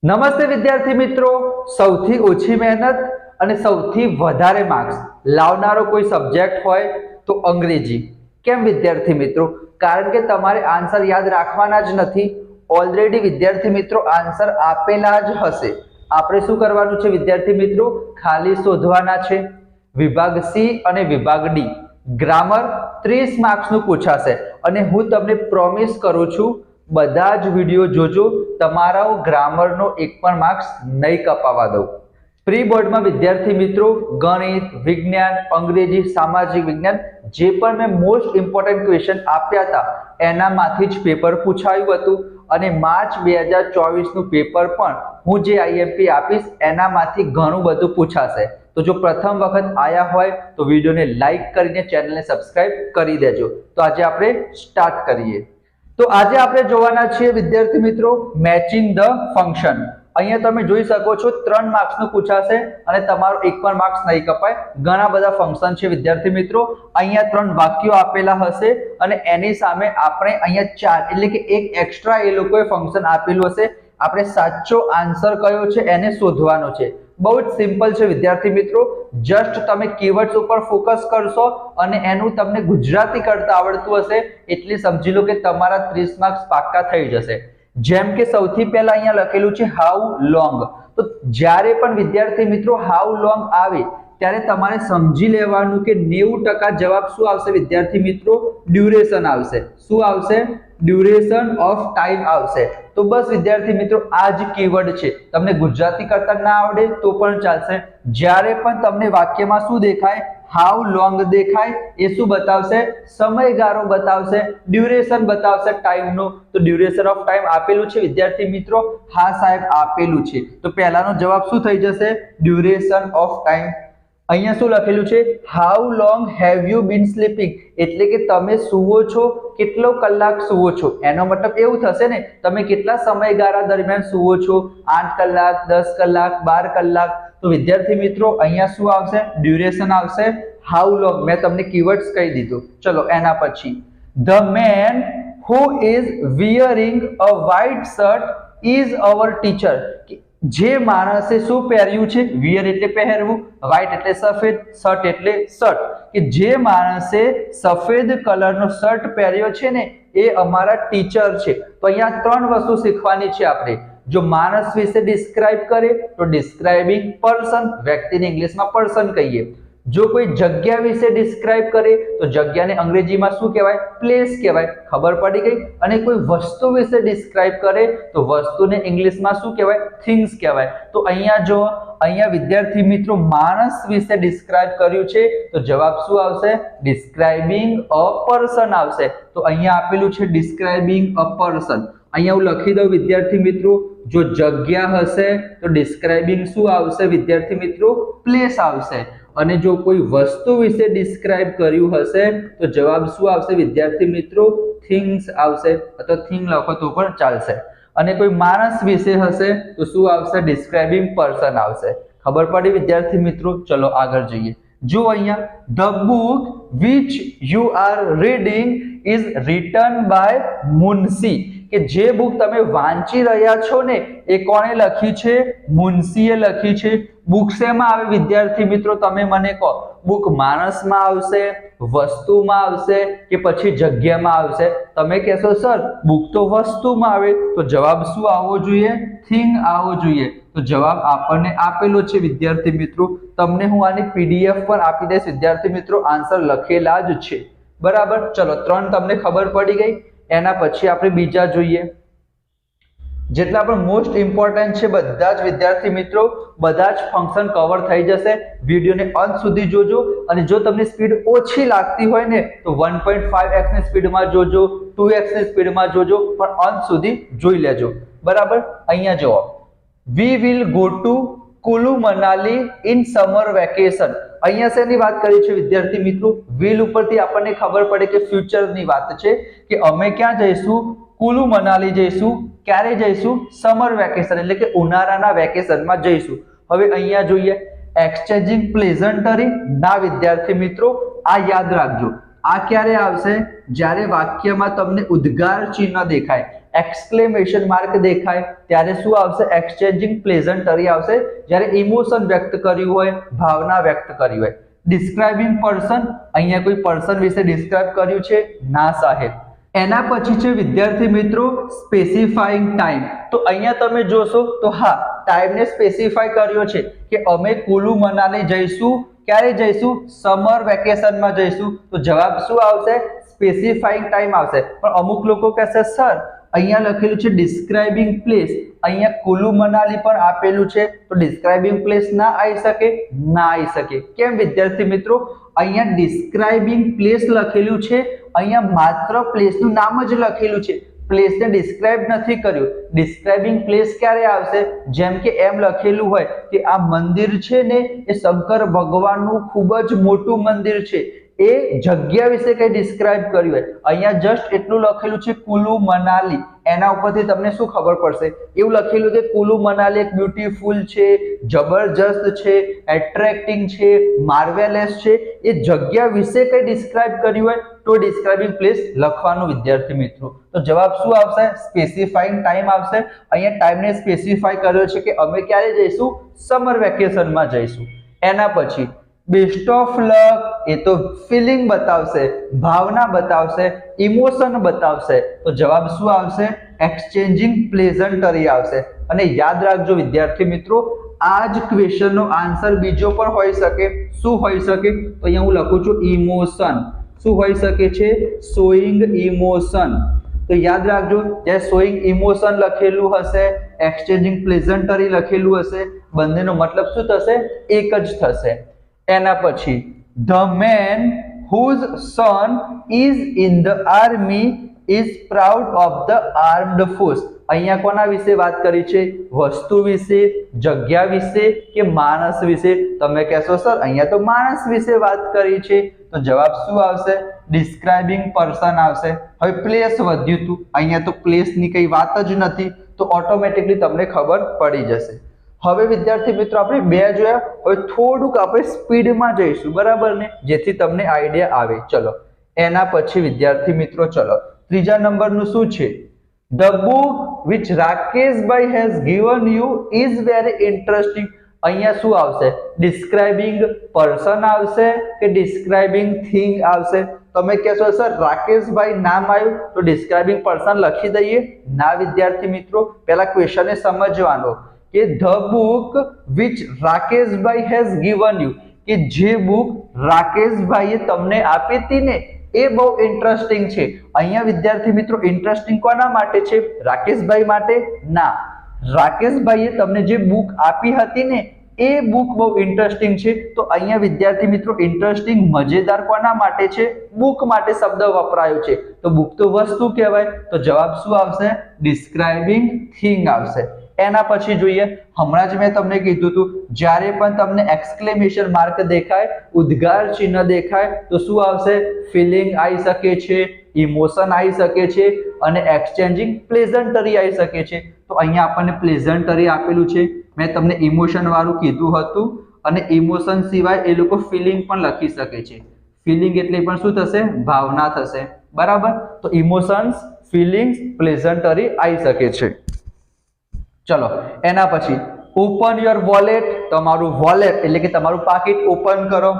નમસ્તે વિદ્યાર્થી મિત્રો, સૌથી ઓછી મહેનત અને સૌથી વધારે માર્ક્સ લાવનારો કોઈ સબ્જેક્ટ હોય તો અંગ્રેજી. કેમ વિદ્યાર્થી મિત્રો? કારણ કે તમારે આન્સર યાદ રાખવાના જ નથી. ઓલરેડી વિદ્યાર્થી મિત્રો આન્સર આપેલા જ હશે. આપણે શું કરવાનું છે વિદ્યાર્થી મિત્રો? ખાલી શોધવાના છે. વિભાગ સી અને વિભાગ ડી ગ્રામર 30 માર્ક્સનું પૂછાશે અને હું તમને પ્રોમિસ કરું છું બધા જ વિડીયો જોજો, તમારા ગ્રામરનો એક પણ માર્ક્સ નહીં કપાવા દઉં. પ્રી બોર્ડમાં વિદ્યાર્થી મિત્રો ગણિત, વિજ્ઞાન, અંગ્રેજી, સામાજિક વિજ્ઞાન જે પણ મેં મોસ્ટ ઇમ્પોર્ટન્ટ ક્વેશ્ચન આપ્યા હતા એનામાંથી જ પેપર પૂછાયું હતું અને માર્ચ 2024 નું પેપર પણ હું જે આઈએમપી આપીશ એનામાંથી ઘણું બધું પૂછાશે. તો જો પ્રથમ વખત આયા હોય તો વિડીયોને લાઈક કરીને ચેનલને સબસ્ક્રાઇબ કરી દેજો. તો આજે આપણે સ્ટાર્ટ કરીએ. તો આજે આપણે જોવાના છીએ વિદ્યાર્થી મિત્રો મેચિંગ ધ ફંક્શન. અહીંયા તમે જોઈ શકો છો 3 માર્ક્સનું પૂછાશે અને તમારો એક પણ માર્ક્સ નહીં કપાય. ઘણા બધા ફંક્શન છે વિદ્યાર્થી મિત્રો. અહીંયા 3 વાક્યો આપેલા હશે અને એની સામે આપણે અહીંયા 4 એટલે કે એક એક્સ્ટ્રા એ લોકોએ ફંક્શન આપેલું હશે. આપણે સાચો આન્સર કયો છે એને શોધવાનો છે. બહુ જ સિમ્પલ છે વિદ્યાર્થી મિત્રો. જસ્ટ તમે કીવર્ડ્સ ઉપર ફોકસ કરશો અને એનું તમને ગુજરાતી કરતા આવડતું હશે એટલે સમજી લો કે તમારા 30 માર્ક્સ પાક્કા થઈ જશે. જેમ કે સૌથી પહેલા અહીંયા લખેલું છે હાઉ લોંગ. તો જ્યારે પણ વિદ્યાર્થી મિત્રો હાઉ લોંગ આવે ત્યારે તમારે સમજી લેવાનું કે 90% જવાબ શું આવશે વિદ્યાર્થી મિત્રો? ડ્યુરેશન આવશે. શું આવશે? ડ્યુરેશન ઓફ ટાઈમ આવશે. તો બસ વિદ્યાર્થી મિત્રો આ જ કીવર્ડ છે. તમને ગુજરાતી કરતા ના આવડે તો પણ ચાલશે. જ્યારે પણ તમને વાક્યમાં શું દેખાય, હાઉ લોંગ દેખાય, એ શું બતાવશે? સમયગાળો બતાવશે, ડ્યુરેશન બતાવશે ટાઈમનો. તો ડ્યુરેશન ઓફ ટાઈમ આપેલું છે વિદ્યાર્થી મિત્રો? હા સાહેબ આપેલું છે. તો પહેલાનો જવાબ શું થઈ જશે? Duration of time. અહીંયા શું લખેલું છે? How long have you bin sleeping, એટલે કે તમે સૂવો છો, કેટલો કલાક સૂવો છો. એનો મતલબ એવું થશે ને તમે કેટલા સમયગાળા દરમિયાન સૂવો છો, 8 કલાક, 10 કલાક, 12 કલાક. તો વિદ્યાર્થી મિત્રો અહીંયા શું આવશે? ડ્યુરેશન આવશે. હાઉ લોંગ મેં તમને કીવર્ડ્સ કહી દીધું. ચલો એના પછી the main who is wearing a white shirt is our teacher. જે માણસે શું પહેર્યું છે? વિયર એટલે પહેરવું, વ્હાઇટ એટલે સફેદ, શર્ટ એટલે શર્ટ. કે જે માણસે સફેદ કલરનો શર્ટ પહેર્યો છે ને એ અમારા ટીચર છે. તો અહીંયા 3 વસ્તુ શીખવાની છે આપણે. જો માણસ વિશે ડિસ્ક્રાઇબ કરે તો ડિસ્ક્રાઇબિંગ પર્સન, વ્યક્તિને ઇંગ્લિશમાં પર્સન કહીએ. જો કોઈ જગ્યા વિશે ડિસ્ક્રાઇબ કરે તો જગ્યાને અંગ્રેજીમાં શું કહેવાય? પ્લેસ કહેવાય. ખબર પડી ગઈ. અને કોઈ વસ્તુ વિશે ડિસ્ક્રાઇબ કરે તો વસ્તુને ઇંગ્લિશમાં શું કહેવાય? થિંગ્સ કહેવાય. તો અહીંયા જો અહીંયા વિદ્યાર્થી મિત્રો માણસ વિશે ડિસ્ક્રાઇબ કર્યું છે તો જવાબ શું આવશે? ડિસ્ક્રાઇબિંગ અ પર્સન આવશે. તો અહીંયા આપેલું છે ડિસ્ક્રાઇબિંગ અ પર્સન. અહીંયા હું લખી દઉં વિદ્યાર્થી મિત્રો, જો જગ્યા હશે તો ડિસ્ક્રાઇબિંગ શું આવશે વિદ્યાર્થી મિત્રો? પ્લેસ આવશે. અને જો કોઈ વસ્તુ વિશે ડિસ્ક્રાઇબ કર્યું હશે તો જવાબ શું આવશે વિદ્યાર્થી મિત્રો? થિંગ્સ આવશે. અથવા થિંગ લખો તો પણ ચાલશે. અને કોઈ માણસ વિશે હશે તો શું આવશે? ડિસ્ક્રાઇબિંગ પર્સન આવશે. ખબર પડી વિદ્યાર્થી મિત્રો? ચલો આગળ જઈએ. જો અહીંયા the book which you are reading is written by Munshi. કે જે બુક તમે વાંચી રહ્યા છો ને એ કોણે લખી છે? મુનશીએ લખી છે. બુક શેમાં આવે વિદ્યાર્થી મિત્રો? તમે મને કહો. બુક માણસમાં આવશે, વસ્તુમાં આવશે કે પછી જગ્યામાં આવશે? તમે કહેશો સર બુક તો વસ્તુમાં આવે. તો જવાબ શું આવવો જોઈએ? થિંગ આવવો જોઈએ. તો જવાબ આપણને આપેલો છે વિદ્યાર્થી મિત્રો. તમને હું આની પીડીએફ પણ આપી દઈશ વિદ્યાર્થી મિત્રો. આન્સર લખેલા જ છે. બરાબર. ચલો 3 તમને ખબર પડી ગઈ. એના પછી આપણે બીજા જોઈએ જેટલા પણ મોસ્ટ ઇમ્પોર્ટન્ટ છે. બધા જ વિદ્યાર્થી મિત્રો બધા જ ફંક્શન કવર થઈ જશે. વિડીયોને અંત સુધી જોજો. અને જો તમને સ્પીડ ઓછી લાગતી હોય ને તો 1.5x ની સ્પીડમાં જોજો, 2x ની સ્પીડમાં જોજો, પણ અંત સુધી જોઈ લેજો. બરાબર. અહીંયા જુઓ, વી will go two Kullu Manali in summer vacation. અહીંયા શેની વાત કરી છે વિદ્યાર્થી મિત્રો? વિલ ઉપરથી આપણને ખબર પડે કે ફ્યુચરની વાત છે કે અમે ક્યાં જઈશું? કુલુ મનાલી જઈશું. ક્યારે જઈશું? સમર વેકેશન એટલે કે ઉનાળાના વેકેશનમાં જઈશું. હવે અહીંયા જોઈએ એક્સચેન્જિંગ પ્લેઝન્ટરી. ના વિદ્યાર્થી મિત્રો આ યાદ રાખજો. આ ક્યારે આવશે? જ્યારે વાક્યમાં તમને ઉદ્ગાર ચિહ્ન દેખાય, એક્સક્લેમેશન માર્ક દેખાય, ત્યારે શું આવશે? એક્સચેન્જિંગ પ્લેઝન્ટરી આવશે. જ્યારે ઇમોશન વ્યક્ત કર્યું હોય, ભાવના વ્યક્ત કરી હોય. ડિસ્ક્રાઇબિંગ પર્સન, અહીંયા કોઈ પર્સન વિશે ડિસ્ક્રાઇબ કર્યું છે? ના સાહેબ. એના પછી છે વિદ્યાર્થી મિત્રો સ્પેસિફાઈંગ ટાઈમ. તો અહીંયા તમે જોશો તો હા, ટાઈમને સ્પેસિફાઈ કર્યો છે કે અમે કુલુ મનાલી જઈશું. ક્યારે જઈશું? સમર વેકેશનમાં જઈશું. તો જવાબ શું આવશે? સ્પેસિફાઈંગ ટાઈમ આવશે. પણ અમુક લોકો કહેશે સર અહીંયા લખેલું છે ડિસ્ક્રાઇબિંગ પ્લેસ, અહીંયા કુલુ મનાલી પણ આપેલું છે, તો ડિસ્ક્રાઇબિંગ પ્લેસ ના આવી શકે? ના આવી શકે. કેમ વિદ્યાર્થી મિત્રો? અહીંયા ડિસ્ક્રાઇબિંગ પ્લેસ લખેલું છે, અહીંયા માત્ર પ્લેસનું નામ જ લખેલું છે, પ્લેસને ડિસ્ક્રાઇબ નથી કર્યું. ડિસ્ક્રાઇબિંગ પ્લેસ ક્યારે આવશે? જેમ કે એમ લખેલું હોય કે આ મંદિર છે ને એ શંકર ભગવાનનું ખૂબ જ મોટું મંદિર છે, એ જગ્યા વિશે કઈ ડિસ્ક્રાઇબ કર્યું હોય. અહીંયા જસ્ટ એટલું લખેલું છે કુલુ મનાલી, એના ઉપરથી તમને શું ખબર પડશે? એવું લખેલું છે કુલુ મનાલી એક બ્યુટીફુલ છે, જબરજસ્ત છે, એટ્રેક્ટિંગ છે, માર્વેલસ છે, એ જગ્યા વિશે કઈ ડિસ્ક્રાઇબ કર્યું હોય તો ડિસ્ક્રાઇબિંગ પ્લેસ લખવાનું વિદ્યાર્થી મિત્રો. તો જવાબ શું આવશે? સ્પેસિફાઈંગ ટાઈમ આવશે. અહીંયા ટાઈમને સ્પેસિફાઈ કર્યો છે કે અમે ક્યારે જઈશું? સમર વેકેશનમાં જઈશું. એના પછી બેસ્ટ ઓફ લક, એ તો ફિલિંગ બતાવશે, ભાવના બતાવશે, ઇમોશન બતાવશે. તો જવાબ શું આવશે? એક્સચેન્જિંગ પ્લેઝન્ટરી આવશે. અને યાદ રાખજો વિદ્યાર્થી મિત્રો, આ જ ક્વેશ્ચનનો આન્સર બીજો પણ હોઈ શકે. શું હોઈ શકે? તો અહીંયા હું લખું છું ઇમોશન. શું હોઈ શકે છે? Showing emotion. તો યાદ રાખજો, જ્યારે શોઈંગ ઇમોશન લખેલું હશે, એક્સચેન્જિંગ પ્લેઝન્ટરી લખેલું હશે, બંનેનો મતલબ શું થશે? એક જ થશે. એના પછી the man whose son is in the army is proud of the armed force. અહીંયા કોના વિશે વાત કરી છે? વસ્તુ વિશે, જગ્યા વિશે કે માણસ વિશે? તમે કહેશો સર અહીંયા તો માણસ વિશે વાત કરી છે, તો જવાબ શું આવશે? ડિસ્ક્રાઇબિંગ પર્સન આવશે. હવે પ્લેસ વધ્યું હતું, અહીંયા તો પ્લેસની કઈ વાત જ નથી, તો ઓટોમેટિકલી તમને ખબર પડી જશે. હવે વિદ્યાર્થી મિત્રો આપણે બે જોયા, હવે થોડુંક આપણે સ્પીડમાં જઈશું, બરાબર ને, જેથી તમને આઈડિયા આવે. ચલો એના પછી વિદ્યાર્થી મિત્રો ચલો ત્રીજા નંબરનું શું છે? The book which Rakeshbhai has given you is very interesting. અહીંયા શું આવશે? ડિસ્ક્રાઇબિંગ પર્સન આવશે કે ડિસ્ક્રાઇબિંગ થિંગ આવશે? તમે કહેશો સર રાકેશભાઈ નામ આવ્યું તો ડિસ્ક્રાઇબિંગ પર્સન લખી દઈએ? ના વિદ્યાર્થી મિત્રો, પહેલા ક્વેશ્ચનને સમજવાનો કે the book which Rakeshbhai has given you, કે જે બુક રાકેશભાઈએ તમને આપી હતી ને એ બહુ ઇન્ટરેસ્ટિંગ છે. અહીંયા વિદ્યાર્થી મિત્રો ઇન્ટરેસ્ટિંગ કોના માટે છે? રાકેશભાઈ માટે? ના, રાકેશભાઈએ તમને જે બુક આપી હતી ને એ બુક બહુ ઇન્ટરેસ્ટિંગ છે. તો અહીંયા વિદ્યાર્થી મિત્રો ઇન્ટરેસ્ટિંગ મજેદાર કોના માટે છે? બુક માટે શબ્દ વપરાયો છે. તો બુક તો વસ્તુ કહેવાય, તો જવાબ શું આવશે? ડિસ્ક્રાઇબિંગ થિંગ આવશે. એના પછી જોઈએ, હમણાં જ મેં તમને કીધું હતું જ્યારે પણ તમને એક્સક્લેમેશન માર્ક દેખાય, ઉદ્ગાર ચિહ્ન દેખાય તો શું આવશે? ફિલિંગ આવી શકે છે, ઇમોશન આવી શકે છે અને એક્સચેન્જિંગ પ્લેઝન્ટરી આવી શકે છે. તો અહીંયા આપણને પ્લેઝન્ટરી આપેલું છે, મેં તમને ઇમોશન વાળું કીધું હતું, અને ઇમોશન સિવાય એ લોકો ફિલિંગ પણ લખી શકે છે. ફિલિંગ એટલે પણ શું થશે? ભાવના થશે, બરાબર. તો ઇમોશન્સ, ફિલિંગ્સ, પ્લેઝન્ટરી આવી શકે છે. ચલો એના પછી ઓપન યોર વોલેટ, તમારું વોલેટ એટલે કે તમારું પાકીટ ઓપન કરો.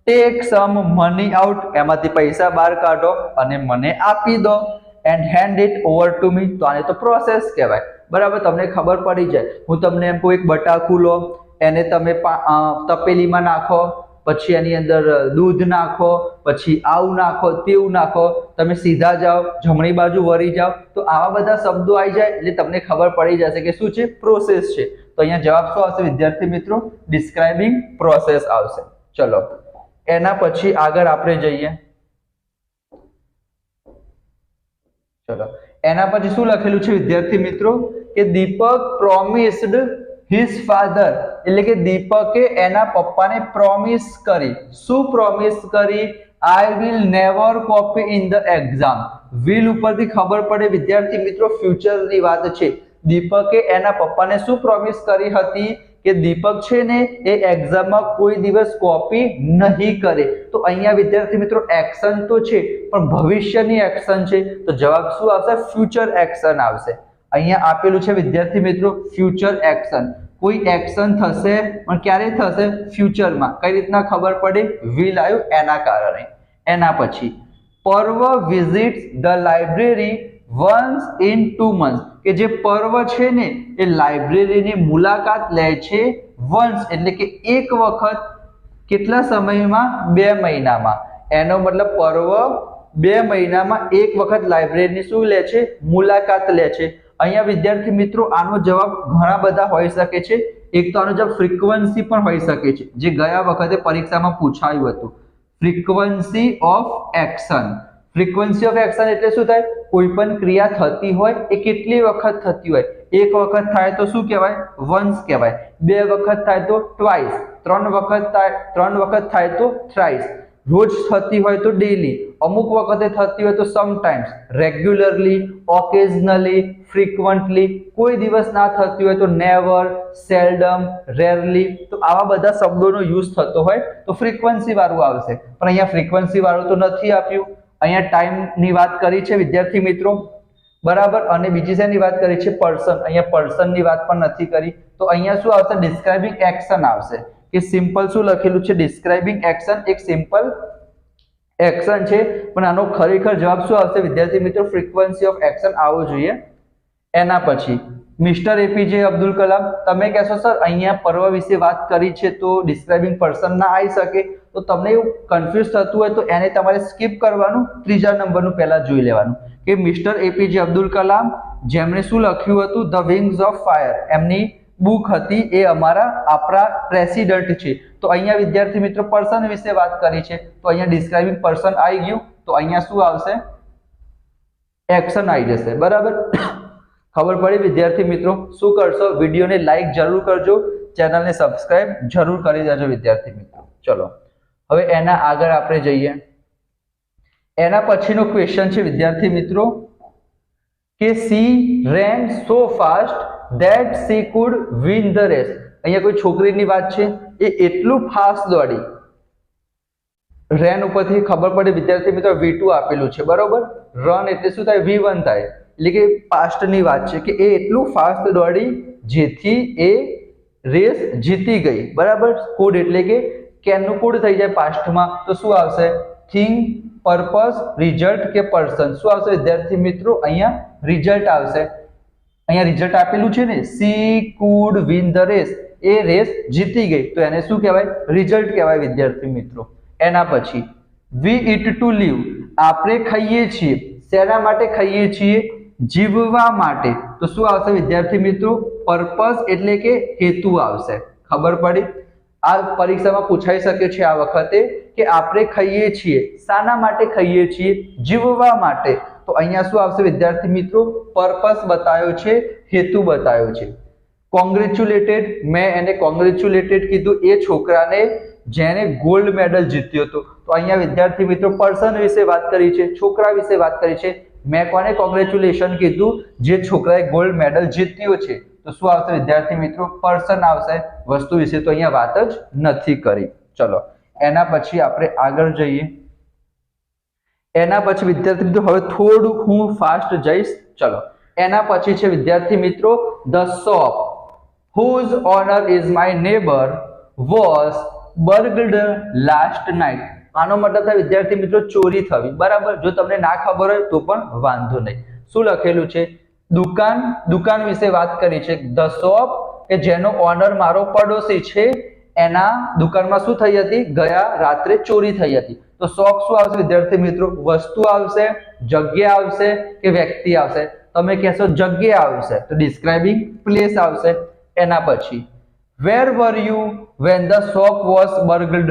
ટેક સમ મની આઉટ, એમાંથી પૈસા બહાર કાઢો અને મને આપી દો. And hand it over to me, તો આને તો પ્રોસેસ કહેવાય, બરાબર. તમને ખબર પડી જાય, હું તમને એમ કહું એક બટાકું લો, એને તમે તપેલીમાં નાખો, પછી એની અંદર દૂધ નાખો, પછી આવું નાખો, તેવું નાખો, તમે સીધા જાઓ, જમણી બાજુ વળી જાઓ, તો આવા બધા શબ્દો આવી જાય એટલે તમને ખબર પડી જશે કે શું છે? પ્રોસેસ છે. તો અહીંયા જવાબ શું આવશે વિદ્યાર્થી મિત્રો? ડિસ્ક્રાઇબિંગ પ્રોસેસ આવશે. ચલો એના પછી આગળ આપણે જઈએ. ચલો એના પછી શું લખેલું છે વિદ્યાર્થી મિત્રો? કે દીપક પ્રોમિસ્ડ હિઝ ફાધર, એટલે કે દીપકે એના પપ્પાને પ્રોમિસ કરી. શું પ્રોમિસ કરી? I will never copy in the exam. Will ઉપરથી ખબર પડે વિદ્યાર્થી મિત્રો ફ્યુચરની વાત છે. દીપકે એના પપ્પાને શું પ્રોમિસ કરી હતી? કે દીપક છે ને એ એક્ઝામમાં કોઈ દિવસ કોપી નહીં કરે, તો અહીંયા વિદ્યાર્થી મિત્રો એક્શન તો છે પણ ભવિષ્યની એક્શન છે, તો જવાબ શું આવશે? ફ્યુચર એક્શન આવશે. અહીંયા આપેલું છે વિદ્યાર્થી મિત્રો ફ્યુચર એક્શન. કોઈ એક્શન થશે પણ ક્યારે થશે? ફ્યુચરમાં. કઈ રીતના ખબર પડે? વિલ આવ્યું એના કારણે. એના પછી પર્વ visits the library once in 2 months, કે જે પર્વ છે ને એ લાઇબ્રેરીની મુલાકાત લે છે વન્સ એટલે કે એક વખત. કેટલા સમયમાં? 2 મહિનામાં. એનો મતલબ પર્વ 2 મહિનામાં એક વખત લાઇબ્રેરીની શું લે છે? મુલાકાત લે છે. અહીંયા વિદ્યાર્થી મિત્રો આનો જવાબ ઘણા બધા હોઈ શકે છે. એક તો આનો જવાબ ફ્રીક્વન્સી પણ હોઈ શકે છે, જે ગયા વખતે પરીક્ષામાં પૂછાયું હતું. Frequency of action. Frequency of action એટલે શું થાય? કોઈ પણ ક્રિયા થતી હોય એ કેટલી વખત થતી હોય? એક વખત થાય તો શું કહેવાય? વન્સ કહેવાય. 2 વખત થાય તો ટ્વાઇસ. 3 વખત થાય તો થ્રાઇસ. રોજ થતી હોય તો ડેલી. અમુક વખતે થતી હોય તો સમટાઇમ્સ. Regularly, occasionally, frequently. કોઈ દિવસ ના થતી હોય તો નેવર, સેલ્ડમ, રેરલી. તો આવા બધા શબ્દોનો યુઝ થતો હોય તો ફ્રીક્વન્સી વાળું આવશે. પણ અહીંયા ફ્રીક્વન્સી વાળું તો નથી આપ્યું. અહીંયા ટાઈમની વાત કરી છે વિદ્યાર્થી મિત્રો, બરાબર. અને બીજી શેની વાત કરી છે? પર્સન. અહીંયા પર્સનની વાત પણ નથી કરી. તો અહીંયા શું આવશે? ડિસ્ક્રાઇબિંગ એક્શન આવશે. કે સિમ્પલ શું લખેલું છે? Describing action. એક સિમ્પલ એક્શન છે પણ આનો ખરેખર જવાબ શું આવશે વિદ્યાર્થી મિત્રો? ફ્રીક્વન્સી ઓફ એક્શન આવવો જોઈએ. એના પછી મિસ્ટર એપીજે અબ્દુલ કલામ. તમે કહેશો સર અહીંયા પર્વ વિશે વાત કરી છે તો ડિસ્ક્રાઇબિંગ પર્સન ના આવી શકે, તો તમને એવું કન્ફ્યુઝ થતું હોય તો એને તમારે સ્કીપ કરવાનું. 3જા નંબરનું પહેલા જોઈ લેવાનું કે મિસ્ટર એપીજે અબ્દુલ કલામ જેમણે શું લખ્યું હતું? The wings of fire. એમની બુક હતી, એ આપણા પ્રેસિડેન્ટ છે. તો અહીંયા વિદ્યાર્થી મિત્રો પર્સન વિશે વાત કરી છે તો અહીંયા ડિસ્ક્રાઇબિંગ પર્સન આવી ગયું. તો અહીંયા શું આવશે? એક્શન આવી જશે. બરાબર. ખબર પડી વિદ્યાર્થી મિત્રો? શું કરશો? વિડીયોને લાઈક જરૂર કરજો, ચેનલને સબસ્ક્રાઇબ જરૂર કરી દેજો વિદ્યાર્થી મિત્રો. ચલો હવે એના આગળ આપણે જઈએ. એના પછીનો ક્વેશ્ચન છે વિદ્યાર્થી મિત્રો કે C rain so fast that she could win the race. અહીંયા કોઈ છોકરીની વાત છે, એ એટલું ફાસ્ટ દોડી. રેન ઉપરથી ખબર પડે વિદ્યાર્થી મિત્રો V2 આપેલું છે, બરોબર. રન એટલે શું થાય? V1 થાય. એટલે કે પાસ્ટની વાત છે કે એ એટલું ફાસ્ટ દોડી જેથી એ રેસ જીતી ગઈ, બરાબર. કુડ એટલે કે કેનનું કુડ થઈ જાય પાસ્ટમાં, તો શું આવશે? થિંગ, પર્પસ, રિઝલ્ટ કે પર્સન. શું આવશે વિદ્યાર્થી મિત્રો? અહીંયા રિઝલ્ટ આવશે. અહીંયા રિઝલ્ટ આપેલું છે ને, she could win the race. એ રેસ જીતી ગઈ તો એને શું કહેવાય? રિઝલ્ટ કહેવાય વિદ્યાર્થી મિત્રો. એના પછી વી ઇટ ટુ લીવ. આપણે ખાઈએ છીએ. શેના માટે ખાઈએ છીએ? જીવવા માટે. તો શું આવશે વિદ્યાર્થી મિત્રો? પર્પસ એટલે કે હેતુ આવશે. ખબર પડી? આ પરીક્ષામાં પૂછાઈ શકે છે આ વખતે કે આપણે ખાઈએ છીએ. શાના માટે ખાઈએ છીએ? જીવવા માટે. તો અહીંયા શું આવશે વિદ્યાર્થી મિત્રો? પર્પસ બતાવ્યો છે, હેતુ બતાવ્યો છે. કોંગ્રેચ્યુલેટેડ. મેં એને કોંગ્રેચ્યુલેટેડ કીધું એ છોકરાને જેને ગોલ્ડ મેડલ જીત્યો હતો. તો અહીંયા વિદ્યાર્થી મિત્રો પર્સન વિશે વાત કરી છે, છોકરા વિશે વાત કરી છે. મેં કોને કોંગ્રેચ્યુલેશન કીધું? જે છોકરાએ ગોલ્ડ મેડલ જીત્યો છે. તો શું આવશે વિદ્યાર્થી મિત્રો? પર્સન આવશે. વસ્તુ વિશે તો અહીંયા વાત જ નથી કરી. ચલો એના પછી આપણે આગળ જઈએ. એના પછી વિદ્યાર્થી મિત્રો હવે થોડું હું ફાસ્ટ જઈશ. ચલો એના પછી છે વિદ્યાર્થી મિત્રો the shop whose owner is my neighbor was burgled last night. આનો મતલબ થાય વિદ્યાર્થી મિત્રો ચોરી થવી, બરાબર. જો તમને ના ખબર હોય તો પણ વાંધો નહીં. શું લખેલું છે? દુકાન વિશે વાત કરી છે. ધ શોપ કે જેનો ઓનર મારો પડોશી છે, એના દુકાનમાં શું થઈ હતી? ગયા રાત્રે ચોરી થઈ હતી. તો શોપ શું આવશે વિદ્યાર્થી મિત્રો? વસ્તુ આવશે, જગ્યા આવશે કે વ્યક્તિ આવશે? તમે કહેશો જગ્યા આવશે, તો ડિસ્ક્રાઇબિંગ પ્લેસ આવશે. એના પછી where were you when the shop was burgled?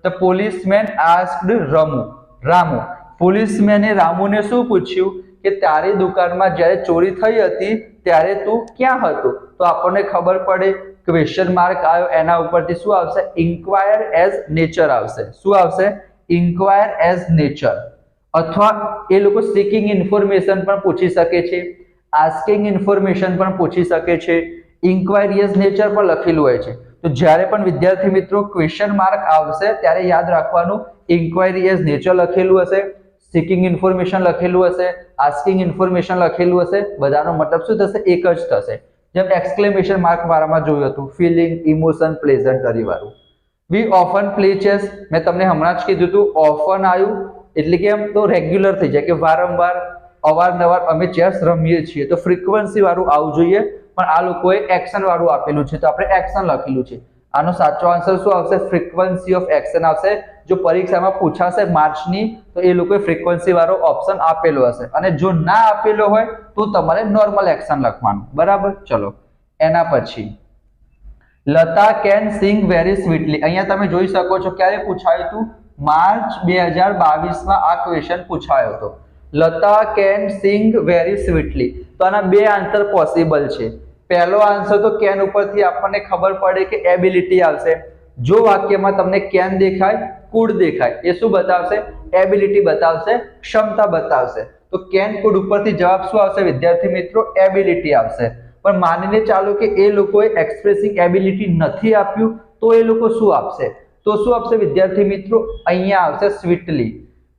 The policeman asked Ramu. પોલીસમેને રામુને શું પૂછ્યું કે તારી દુકાનમાં જ્યારે ચોરી થઈ હતી ત્યારે તું ક્યાં હતો? તો આપણને ખબર પડે ક્વેશ્ચન માર્ક આવ્યો, એના ઉપરથી શું આવશે? ઇન્ક્વાયર એઝ નેચર આવશે. શું આવશે? Inquire as nature. અથવા એ લોકો સિકિંગ ઇન્ફોર્મેશન પણ પૂછી શકે છે, આસ્કિંગ ઇન્ફોર્મેશન પણ પૂછી શકે છે. ઇન્ક્વાયરીઝ નેચર પર લખેલું હોય છે. તો જ્યારે પણ વિદ્યાર્થી મિત્રો ક્વેશ્ચન માર્ક આવશે ત્યારે યાદ રાખવાનું ઇન્ક્વાયરીઝ નેચર લખેલું હશે, સિકિંગ ઇન્ફોર્મેશન લખેલું હશે, આસ્કિંગ ઇન્ફોર્મેશન લખેલું હશે. બધાનો મતલબ શું થશે? એક જ થશે. જેમ એક્સક્લેમેશન માર્ક વાળામાં જોયું હતું, ફિલિંગ, ઇમોશન, પ્લેઝન્ટરી વાળું. વી ઓફન પ્લે ચેસ, મેં તમને હમણાં જ કીધું હતું. ઓફન આવ્યું એટલે કે એમ તો રેગ્યુલર થઈ જાય કે વારંવાર અવારનવાર અમે ચેસ રમીએ છીએ, તો ફ્રીક્વન્સી વાળું આવવું જોઈએ. પણ આ લોકોએ એક્શન વાળું આપેલું છે તો આપણે એક્શન લખેલું છે. આનો સાચો આન્સર શું આવશે? ફ્રીક્વન્સી ઓફ એક્શન આવશે. જો પરીક્ષામાં પૂછાશે માર્ચની તો એ લોકોએ ફ્રીક્વન્સી વાળો ઓપ્શન આપેલો હશે, અને જો ના આપેલો હોય તો તમારે નોર્મલ એક્શન લખવાનું. બરાબર? ચલો એના પછી લતા કેન સિંગ વેરી સ્વીટલી. અહીંયા તમે જોઈ શકો છો ક્યારે પૂછાયું હતું? માર્ચ 2022 આ ક્વેશ્ચન પૂછાયો હતો. Lata can sing very સ્વીટલી. તો આના બે આન્સર પોસિબલ છે. પહેલો આન્સર તો કેન ઉપરથી આપણને ખબર પડે કે એબિલિટી આવશે. જો વાક્યમાં તમને કેન દેખાય, કુડ દેખાય, એ શું બતાવશે? એબિલિટી બતાવશે, ક્ષમતા બતાવશે. તો કેન કુડ ઉપરથી જવાબ શું આવશે વિદ્યાર્થી મિત્રો? એબિલિટી આવશે. પણ માનીને ચાલો કે એ લોકોએ એક્સપ્રેસિંગ એબિલિટી નથી આપ્યું, તો એ લોકો શું આપશે? તો શું આપશે વિદ્યાર્થી મિત્રો? અહીંયા આવશે સ્વીટલી.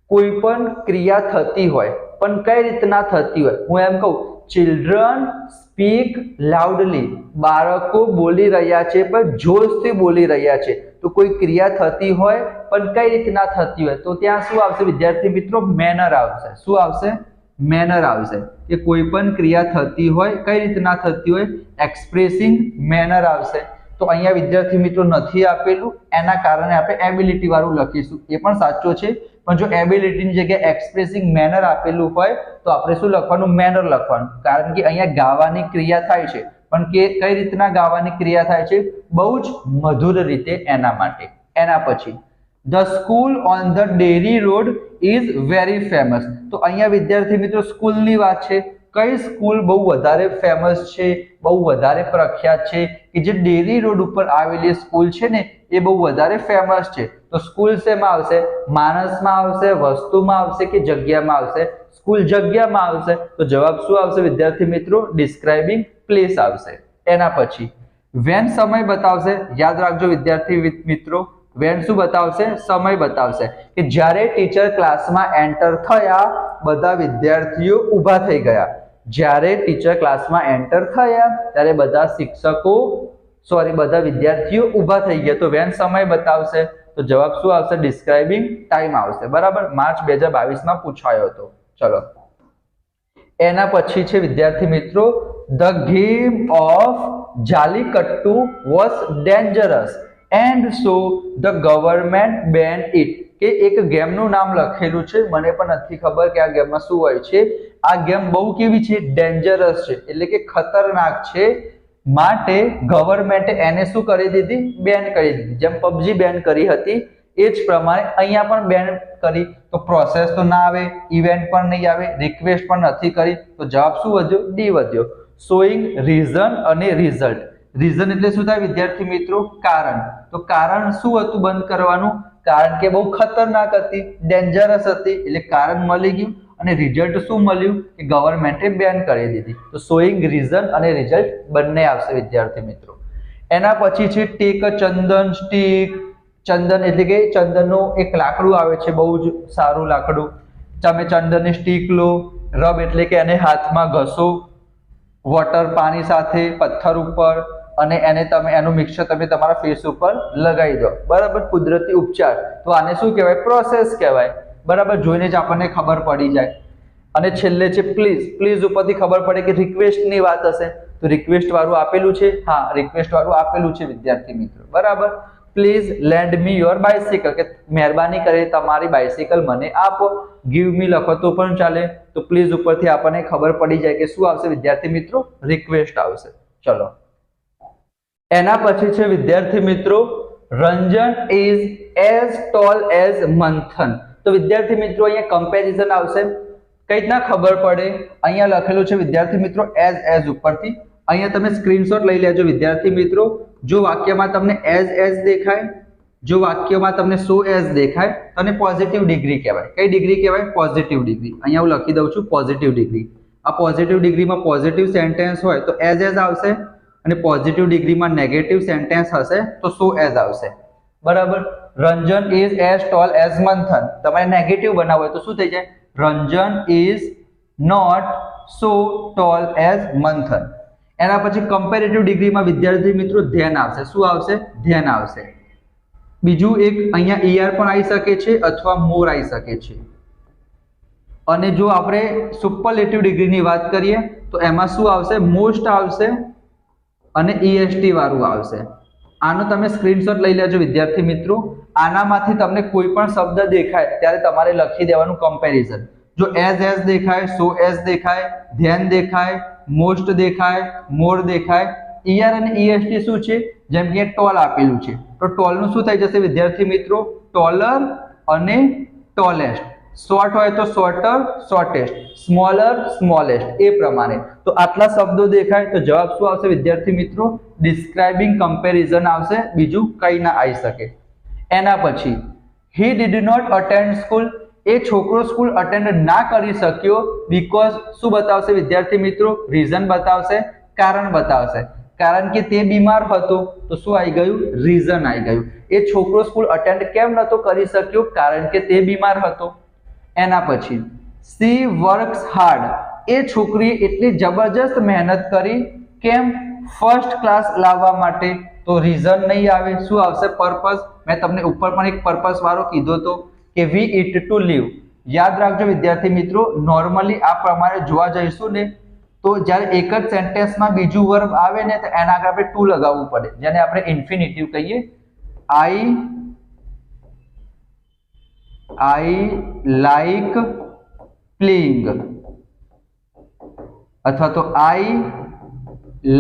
કોઈ પણ ક્રિયા થતી હોય પણ કઈ રીતના થતી હોય? હું એમ કહું, ચિલ્ડ્રન સ્પીક લાઉડલી. બાળકો બોલી રહ્યા છે પણ જોશથી બોલી રહ્યા છે. તો કોઈ ક્રિયા થતી હોય પણ કઈ રીતના થતી હોય, તો ત્યાં શું આવશે વિદ્યાર્થી મિત્રો? મેનર આવશે. શું આવશે? મેનર આવશે. કે કોઈ પણ ક્રિયા થતી હોય, કઈ રીતના થતી હોય? એક્સપ્રેસિંગ મેનર આવશે. તો અહીંયા વિદ્યાર્થી મિત્રો નથી આપેલું, એના કારણે આપણે એબિલિટી વાળું લખીશું. એ પણ સાચો છે, પણ જો એબિલિટીની જગ્યાએ એક્સપ્રેસિંગ મેનર આપેલું હોય તો આપણે શું લખવાનું? મેનર લખવાનું. કારણ કે અહીંયા ગાવાની ક્રિયા થાય છે, પણ કઈ રીતના ગાવાની ક્રિયા થાય છે? બહુ જ મધુર રીતે, એના માટે. એના પછી the school on the dairy road is very famous. તો અહીંયા વિદ્યાર્થી મિત્રો સ્કૂલની વાત છે. કઈ સ્કૂલ બહુ વધારે ફેમસ છે, બહુ વધારે પ્રખ્યાત છે, કે જે ડેરી રોડ ઉપર આવેલી સ્કૂલ છે ને એ બહુ વધારે ફેમસ છે. તો સ્કૂલ શેમાં આવશે? માણસમાં આવશે, વસ્તુમાં આવશે કે જગ્યામાં આવશે? સ્કૂલ જગ્યામાં આવશે. તો જવાબ શું આવશે વિદ્યાર્થી મિત્રો? ડિસ્ક્રાઇબિંગ પ્લેસ આવશે. એના પછી વેન સમય બતાવશે. યાદ રાખજો વિદ્યાર્થી મિત્રો, વેન શું બતાવશે? સમય બતાવશે. કે જ્યારે ટીચર ક્લાસમાં એન્ટર થયા, બધા વિદ્યાર્થીઓ ઊભા થઈ ગયા. જ્યારે ટીચર ક્લાસમાં એન્ટર થયા ત્યારે બધા વિદ્યાર્થીઓ ઊભા થઈ ગયા. તો વેન સમય બતાવશે. તો જવાબ શું આવશે? ડિસ્ક્રાઇબિંગ ટાઈમ આવશે. બરાબર? માર્ચ 2022 પૂછાયો હતો. ચલો એના પછી છે વિદ્યાર્થી મિત્રો, the game of Jallikattu was dangerous and so the government banned it. કે એક ગેમનું નામ લખેલું છે, મને પણ નથી ખબર કે આ ગેમમાં શું હોય છે. આ ગેમ બહુ કેવી છે? ડેન્જરસ છે, એટલે કે ખતરનાક છે. માટે ગવર્મેન્ટે એને શું કરી દીધી? બેન કરી દીધી. જેમ PUBG બેન કરી હતી એ જ પ્રમાણે અહીંયા પણ બેન કરી. તો પ્રોસેસ તો ના આવે, ઇવેન્ટ પણ નહીં આવે, રિક્વેસ્ટ પણ નથી કરી. તો જવાબ શું વધ્યો? ડી વધ્યો. શોઈંગ રીઝન અને રિઝલ્ટ. રીઝન એટલે શું થાય વિદ્યાર્થી મિત્રો? કારણ. તો કારણ શું હતું બંધ કરવાનું? કારણ કે બહુ ખતરનાક હતી, ડેન્જરસ હતી, એટલે કારણ મળી ગયું. અને રિઝલ્ટ શું મળ્યું? કે ગવર્મેન્ટે બેન કરી દીધી. તો શોઈંગ રીઝન અને રિઝલ્ટ બંને આવશે વિદ્યાર્થી મિત્રો. એના પછી છે ટેક અ ચંદન સ્ટીક. ચંદન એટલે કે ચંદનનું એક લાકડું આવે છે, બહુ જ સારું લાકડું. તમે ચંદનની સ્ટીક લો. રબ એટલે કે એને હાથમાં ઘસો, વોટર પાણી સાથે પથ્થર ઉપર, અને એને તમે એનું મિક્સચર તમે તમારા ફેસ ઉપર લગાવી દો. બરાબર? કુદરતી ઉપચાર. તો આને શું કહેવાય? પ્રોસેસ કહેવાય. બરાબર? જોઈને જ આપણને ખબર પડી જાય. અને છેલ્લે છે પ્લીઝ. પ્લીઝ ઉપરથી ખબર પડે કે રિક્વેસ્ટની વાત હશે. તો રિક્વેસ્ટ વાળું આપેલું છે. હા, રિક્વેસ્ટ વાળું આપેલું છે વિદ્યાર્થી મિત્રો. બરાબર? Please land me your bicycle. કે મહેરબાની કરી તમારી બાઇસિકલ મને આપો. ગીવ મી લખો તો પણ ચાલે. તો પ્લીઝ ઉપરથી આપણને ખબર પડી જાય કે શું આવશે વિદ્યાર્થી મિત્રો? રિક્વેસ્ટ આવશે. ચલો એના પછી છે વિદ્યાર્થી મિત્રો, Ranjan is as tall as મંથન. તો વિદ્યાર્થી મિત્રો અહીંયા કમ્પેરિઝન આવશે. કઈ રીતના ખબર પડે? અહીંયા લખેલું છે વિદ્યાર્થી મિત્રો એઝ ઉપરથી. અહીંયા તમે સ્ક્રીનશોટ લઈ લેજો વિદ્યાર્થી મિત્રો. જો વાક્યમાં તમને એઝ દેખાય, જો વાક્યમાં તમને સો એઝ દેખાય, અને પોઝિટિવ ડિગ્રી કહેવાય. કઈ ડિગ્રી કહેવાય? Positive degree. અહીંયા હું લખી દઉં છું પોઝિટિવ ડિગ્રી. આ પોઝિટિવ ડિગ્રીમાં પોઝિટિવ સેન્ટેન્સ હોય તો એઝ આવશે. અને પોઝિટિવ ડિગ્રીમાં નેગેટિવ સેન્ટેન્સ હશે તો સો એઝ આવશે. બરાબર. Ranjan is as tall as Manthan. તમારે નેગેટિવ બનાવવું હોય તો શું થઈ જાય? Ranjan is not so tall as Manthan. એના પછી કમ્પેરેટિવ ડિગ્રીમાં વિદ્યાર્થી મિત્રો ધ્યાન આવશે. શું આવશે? ધ્યાન આવશે. બીજું એક અહીંયા ER પણ આવી શકે છે અથવા મોર આવી શકે છે. અને જો આપણે સુપરલેટિવ ડિગ્રીની વાત કરીએ તો એમાં શું આવશે? મોસ્ટ આવશે અને EST વાળું આવશે. આનો તમે સ્ક્રીનશોટ લઈ લેજો વિદ્યાર્થી મિત્રો. આનામાંથી તમને કોઈ પણ શબ્દ દેખાય ત્યારે તમારે લખી દેવાનું કમ્પેરિઝન. જો એઝ દેખાય, સો એઝ દેખાય, ધ્યાન દેખાય, મોસ્ટ દેખાય, મોર દેખાય, ER અને EST શું છે? જેમ કે ટોલ આપેલું છે તો ટોલનું શું થઈ જશે વિદ્યાર્થી મિત્રો? ટોલર અને ટોલેસ્ટ. શોર્ટ હોય તો શોર્ટર, શોર્ટેસ્ટ, સ્મોલર, સ્મોલેસ્ટ, એ પ્રમાણે. તો આટલા શબ્દો દેખાય તો જવાબ શું આવશે વિદ્યાર્થી મિત્રો? ડિસ્ક્રાઇબિંગ કમ્પેરિઝન આવશે. બીજું કંઈ ના આવી શકે. એના પછી he did not attend school. એ છોકરો સ્કૂલ અટેન્ડ ના કરી શક્યો બીકોઝ શું બતાવશે વિદ્યાર્થી મિત્રો? રીઝન બતાવશે, કારણ બતાવશે. કારણ કે તે બીમાર હતો તો શું આવી ગયું? રીઝન આવી ગયું. એ છોકરો સ્કૂલ અટેન્ડ કેમ નતો કરી શક્યો? કારણ કે તે બીમાર હતો. એના પછી સી વર્ક્સ હાર્ડ. એ છોકરીએ એટલી જબરજસ્ત મહેનત કરી. કેમ? ફર્સ્ટ ક્લાસ લાવવા માટે. તો રીઝન નહીં આવે. શું આવશે? પર્પઝ. મેં તમને ઉપર પણ એક પર્પઝ વાળો કીધો તો કે વી ઇટ ટુ લીવ. યાદ રાખજો વિદ્યાર્થી મિત્રો, નોર્મલી આ પ્રમાણે જોવા જઈશું ને તો જ્યારે એક જ સેન્ટેન્સમાં બીજું વર્બ આવે ને તો એના આગળ આપણે ટુ લગાવવું પડે, જેને આપણે ઇન્ફિનિટિવ કહીએ. આઈ લાઈક પ્લેઇંગ અથવા તો આઈ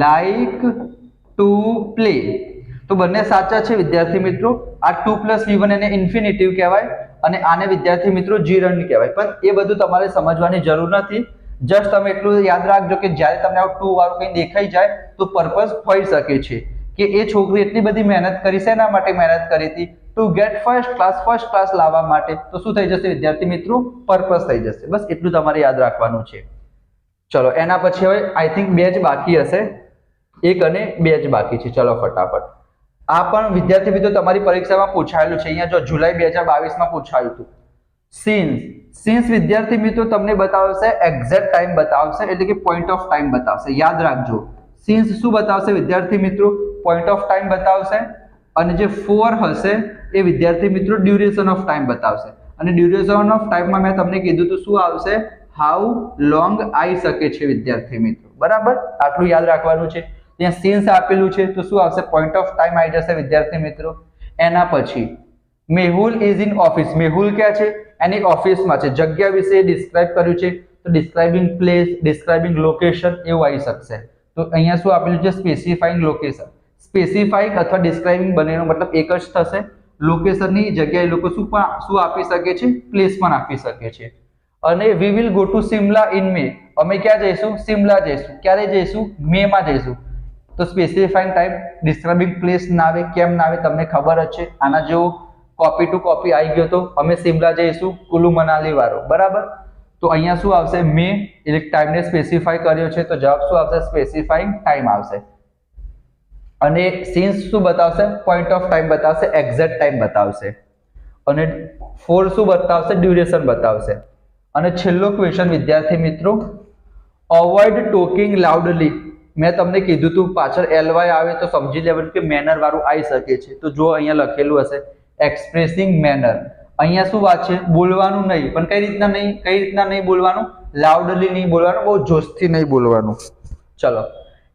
લાઈક ટુ પ્લે. તો બંને સાચા છે વિદ્યાર્થી મિત્રો. આ 2+V1 એને ઇન્ફિનિટિવ કહેવાય અને આને વિદ્યાર્થી મિત્રો જીરંડ કહેવાય. પણ એ બધું તમારે સમજવાની જરૂર નથી. જસ્ટ તમે એટલું યાદ રાખજો કે જ્યારે તમને આ 2 વાળું કંઈ દેખાઈ જાય તો પર્પઝ હોઈ શકે છે કે એ છોકરી એટલી બધી મહેનત કરી છે. એના માટે મહેનત કરી હતી ટુ ગેટ ફર્સ્ટ ક્લાસ લાવવા માટે. તો શું થઈ જશે વિદ્યાર્થી મિત્રો? પર્પઝ થઈ જશે. બસ એટલું તમારે યાદ રાખવાનું છે. ચલો એના પછી હવે આઈ થિંક 2 જ બાકી હશે. 1 અને 2 જ બાકી છે. ચલો ફટાફટ. આ પણ વિદ્યાર્થી મિત્રો તમારી પરીક્ષામાં પૂછાયેલું છે. અહીંયા જો જુલાઈ 2022માં પૂછાયું હતું. સિન્સ વિદ્યાર્થી મિત્રો તમને બતાવશે એક્ઝેક્ટ ટાઈમ બતાવશે, એટલે કે પોઈન્ટ ઓફ ટાઈમ બતાવશે. યાદ રાખજો, સિન્સ શું બતાવશે વિદ્યાર્થી મિત્રો? પોઈન્ટ ઓફ ટાઈમ બતાવશે. અને જે ફોર હશે એ વિદ્યાર્થી મિત્રો ડ્યુરેશન ઓફ ટાઈમ બતાવશે. અને ડ્યુરેશન ઓફ ટાઈમમાં મેં તમને કીધું તો શું આવશે? હાઉ લોંગ આવી શકે છે વિદ્યાર્થી મિત્રો. બરાબર, આટલું યાદ રાખવાનું છે. ત્યાં સિન્સ આપેલું છે તો શું આવશે? પોઈન્ટ ઓફ ટાઈમ આવી જશે વિદ્યાર્થી મિત્રો. એના પછી Mehul is in office. Mehul ક્યાં છે? એની ઓફિસમાં છે. જગ્યા વિશે ડિસ્ક્રાઇબ કર્યું છે તો ડિસ્ક્રાઇબિંગ પ્લેસ, ડિસ્ક્રાઇબિંગ લોકેશન એવું આવી શકશે. તો અહીંયા શું આપેલું છે? Specifying location. સ્પેસિફાઈંગ અથવા ડિસ્ક્રાઇબિંગ બંનેનો મતલબ એક જ થશે. લોકેશનની જગ્યાએ લોકો શું આપી શકે છે? પ્લેસ પણ આપી શકે છે. અને we will go to Shimla in May. અમે ક્યાં જઈશું? સિમલા જઈશું. ક્યારે જઈશું? મે માં જઈશું. તો સ્પેસિફાઈંગ ટાઈમ, ડિસ્ક્રાઇબિંગ પ્લેસ ના આવે. કેમ ના આવે તમને ખબર જ છે. આના જેવો કોપી ટુ કોપી આવી ગયો તો અમે સિમલા જઈશું, કુલુ મનાલી વાળો. બરાબર. તો અહીંયા શું આવશે? મે એટલે ટાઈમને સ્પેસિફાઈ કર્યો છે તો જવાબ શું આવશે? સ્પેસિફાઈંગ ટાઈમ આવશે. અને સિન્સ શું બતાવશે? પોઈન્ટ ઓફ ટાઈમ બતાવશે, એક્ઝેક્ટ ટાઈમ બતાવશે. અને ફોર શું બતાવશે? ડ્યુરેશન બતાવશે. અને છેલ્લો ક્વેશ્ચન વિદ્યાર્થી મિત્રો, અવોઇડ ટોકિંગ લાઉડલી. મેં તમને કીધું હતું પાછળ LY આવે તો સમજી લેવાનું કે મેનર વાળું આવી શકે છે. તો જો અહીંયા લખેલું હશે એક્સપ્રેસિંગ મેનર. અહીંયા શું વાત છે? બોલવાનું નહીં. પણ કઈ રીતના નહીં બોલવાનું? લાઉડલી નહીં બોલવાનું, બહુ જોશથી નહીં બોલવાનું. ચલો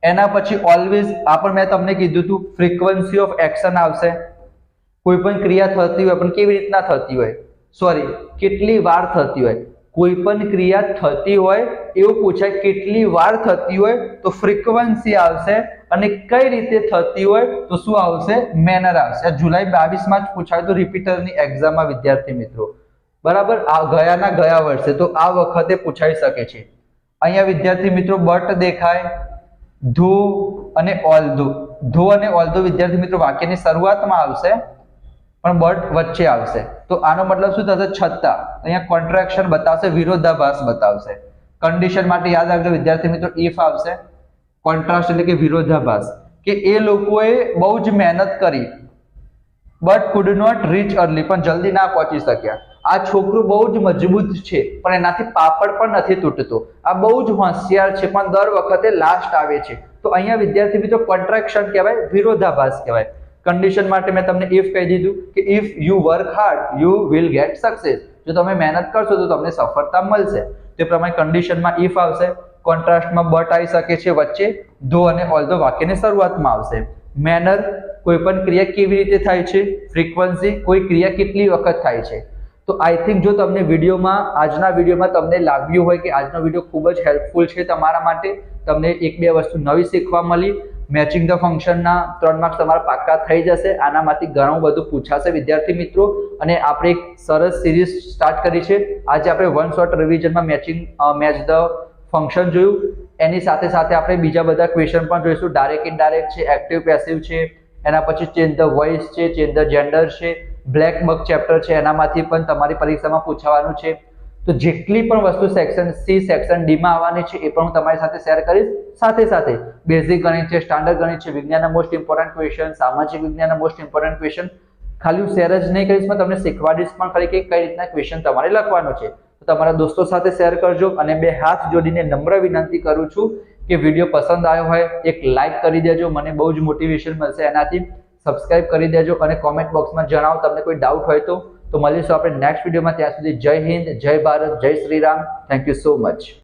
એના પછી ઓલવેઝ. આ પણ મેં તમને કીધું હતું. ફ્રીક્વન્સી ઓફ એક્શન આવશે. કોઈ પણ ક્રિયા થતી હોય પણ કેવી રીતના થતી હોય, સોરી કેટલી વાર થતી હોય. કોઈ પણ ક્રિયા થતી હોય એવું પૂછાય કેટલી વાર થતી હોય તો ફ્રીક્વન્સી આવશે. અને કઈ રીતે થતી હોય તો શું આવશે? મેનર આવશે. આ જુલાઈ 22માં જ પૂછાયું તો રિપીટરની એક્ઝામમાં વિદ્યાર્થી મિત્રો. બરાબર. આ ગયા વર્ષે તો આ વખતે પૂછાઈ શકે છે. અહીંયા વિદ્યાર્થી મિત્રો બટ દેખાય, ધો અને ઓલ્ધો. ધો અને ઓલ્ધો વિદ્યાર્થી મિત્રો વાક્યની શરૂઆતમાં આવશે પણ બટ વચ્ચે આવશે. તો આનો મતલબ શું થશે? છતાં. અહીંયા કોન્ટ્રાક્શન બતાવશે, વિરોધાભાસ બતાવશે. કન્ડિશન માટે યાદ રાખજો વિદ્યાર્થી મિત્રો, ઇફ આવશે. કોન્ટ્રાસ્ટ એટલે કે વિરોધાભાસ, કે એ લોકોએ બહુ જ મહેનત કરી but could not reach early, પણ જલ્દી ના પહોંચી શક્યા. આ છોકરું બહુ જ મજબૂત છે પણ એનાથી પાપડ પણ નથી તૂટતો. આ બહુ જ હોશિયાર છે પણ દર વખતે લાસ્ટ આવે છે. તો અહીંયા વિદ્યાર્થી મિત્રો કોન્ટ્રાક્શન કહેવાય, વિરોધાભાસ કહેવાય. કન્ડિશન માટે મેં તમને ઇફ કહી દીધું કે if you work hard you will get success. જો તમે મહેનત કરશો તો તમને સફળતા મળશે. તે પ્રમાણે કન્ડિશનમાં ઇફ આવશે, કોન્ટ્રાસ્ટમાં બટ આવી શકે છે વચ્ચે, ધો અને ઓલ્ધો વાક્યની શરૂઆતમાં આવશે. મેનર, કોઈ પણ ક્રિયા કેવી રીતે થાય છે. ફ્રીક્વન્સી, કોઈ ક્રિયા કેટલી વખત થાય છે. તો આઈ થિંક જો તમને આજના વિડીયોમાં તમને લાગ્યું હોય કે આજનો વિડીયો ખૂબ જ હેલ્પફુલ છે તમારા માટે, તમને એક બે વસ્તુ નવી શીખવા મળી, મેચિંગ ધ ફંક્શનના 3 માર્ક્સ તમારા પાક્કા થઈ જશે. આનામાંથી ઘણું બધું પૂછાશે વિદ્યાર્થી મિત્રો, અને આપણે એક સરસ સિરીઝ સ્ટાર્ટ કરી છે. આજે આપણે વન શોર્ટ રિવિઝનમાં મેચ ધ ફંક્શન જોયું, એની સાથે સાથે આપણે બીજા બધા ક્વેશ્ચન પણ જોઈશું. ડાયરેક્ટ ઇનડાયરેક્ટ છે, એક્ટિવ પેસિવ છે, એના પછી ચેન્જ ધ વોઇસ છે, ચેન્જ ધ જેન્ડર છે, બ્લેક બક ચેપ્ટર છે, એનામાંથી પણ તમારી પરીક્ષામાં પૂછવાનું છે. તો જેટલી પણ વસ્તુ સેક્શન સી સેક્શન ડી માં આવવાની છે એ પણ હું તમારી સાથે શેર કરીશ. સાથે સાથે બેઝિક ગણિત છે, સ્ટાન્ડર્ડ ગણિત છે, વિજ્ઞાનના મોસ્ટ ઇમ્પોર્ટન્ટ ક્વેશ્ચન, સામાજિક વિજ્ઞાનના મોસ્ટ ઇમ્પોર્ટન્ટ ક્વેશ્ચન ખાલી હું શેર જ નહીં કરીશ, પણ તમને શીખવાડીશ પણ ખરી કે કઈ રીતના ક્વેશ્ચન તમારે લખવાનો છે. તો તમારા દોસ્તો સાથે શેર કરજો, અને બે હાથ જોડીને નમ્ર વિનંતી કરું છું કે વિડીયો પસંદ આવ્યો હોય એક લાઈક કરી દેજો, મને બહુ જ મોટિવેશન મળશે એનાથી. સબસ્ક્રાઇબ કરી દેજો અને કોમેન્ટ બોક્સમાં જણાવો તમને કોઈ ડાઉટ હોય તો મળીશું આપણે નેક્સ્ટ વિડીયોમાં. ત્યાં સુધી જય હિન્દ, જય ભારત, જય Shri Ram. Thank you so much.